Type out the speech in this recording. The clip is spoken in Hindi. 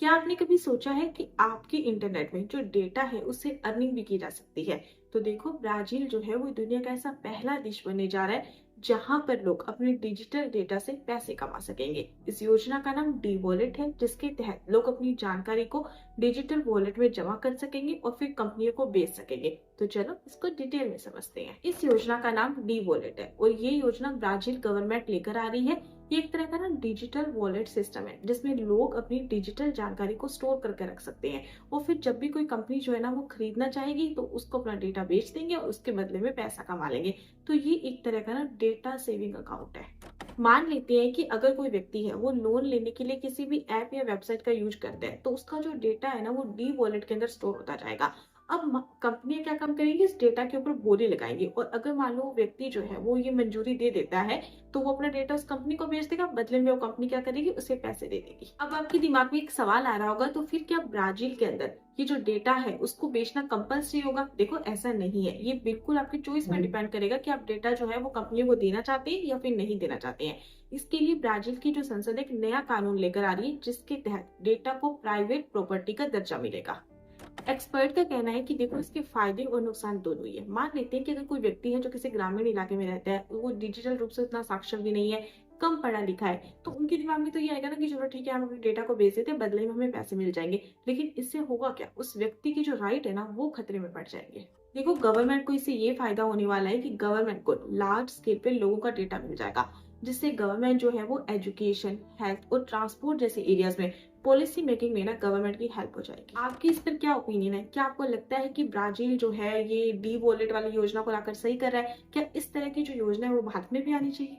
क्या आपने कभी सोचा है कि आपके इंटरनेट में जो डेटा है उससे अर्निंग भी की जा सकती है? तो देखो, ब्राजील जो है वो दुनिया का ऐसा पहला देश बनने जा रहा है जहां पर लोग अपने डिजिटल डेटा से पैसे कमा सकेंगे। इस योजना का नाम डी वॉलेट है, जिसके तहत लोग अपनी जानकारी को डिजिटल वॉलेट में जमा कर सकेंगे और फिर कंपनियों को बेच सकेंगे। तो चलो इसको डिटेल में समझते हैं। इस योजना का नाम डी वॉलेट है और ये योजना ब्राजील गवर्नमेंट लेकर आ रही है। ये एक तरह का ना डिजिटल वॉलेट सिस्टम है जिसमें लोग अपनी डिजिटल जानकारी को स्टोर करके रख सकते हैं और फिर जब भी कोई कंपनी जो है ना वो खरीदना चाहेगी तो उसको अपना डेटा बेच देंगे और उसके बदले में पैसा कमा लेंगे। तो ये एक तरह का ना डेटा सेविंग अकाउंट है। मान लेते हैं कि अगर कोई व्यक्ति है वो लोन लेने के लिए किसी भी ऐप या वेबसाइट का यूज करता है तो उसका जो डेटा है ना वो डी वॉलेट के अंदर स्टोर होता जाएगा। अब कंपनियां क्या काम करेंगी, इस डेटा के ऊपर बोली लगाएंगी और अगर मान लो वो व्यक्ति जो है वो ये मंजूरी दे देता है तो वो अपना डेटा उस कंपनी को बेच देगा, बदले में वो कंपनी क्या करेगी, उसे पैसे दे देगी। अब आपके दिमाग में एक सवाल आ रहा होगा, तो फिर क्या ब्राजील के अंदर ये जो डेटा है उसको बेचना कंपल्सरी होगा? देखो, ऐसा नहीं है। ये बिल्कुल आपकी चॉइस में डिपेंड करेगा कि आप डेटा जो है वो कंपनी को देना चाहते हैं या फिर नहीं देना चाहते हैं। इसके लिए ब्राजील की जो संसद एक नया कानून लेकर आ रही है जिसके तहत डेटा को प्राइवेट प्रॉपर्टी का दर्जा मिलेगा। एक्सपर्ट का कहना है कि देखो, इसके फायदे और नुकसान दोनों ही है। मान लेते हैं कि अगर कोई व्यक्ति है जो किसी ग्रामीण इलाके में रहता है, वो डिजिटल रूप से उतना साक्षर भी नहीं है, कम पढ़ा लिखा है, तो उनके दिमाग में तो ये आएगा ना कि चलो ठीक है, हम अपने डेटा को बेच देते हैं, बदले में हमें पैसे मिल जाएंगे। लेकिन इससे होगा क्या, उस व्यक्ति की जो राइट है ना वो खतरे में पड़ जाएंगे। देखो, गवर्नमेंट को इससे ये फायदा होने वाला है कि गवर्नमेंट को लार्ज स्केल पे लोगों का डेटा मिल जाएगा, जिससे गवर्नमेंट जो है वो एजुकेशन, हेल्थ और ट्रांसपोर्ट जैसे एरियाज में पॉलिसी मेकिंग में ना गवर्नमेंट की हेल्प हो जाएगी। आपकी इस पर क्या ओपिनियन है? क्या आपको लगता है कि ब्राजील जो है ये डी वॉलेट वाली योजना को लाकर सही कर रहा है? क्या इस तरह की जो योजना है वो भारत में भी आनी चाहिए?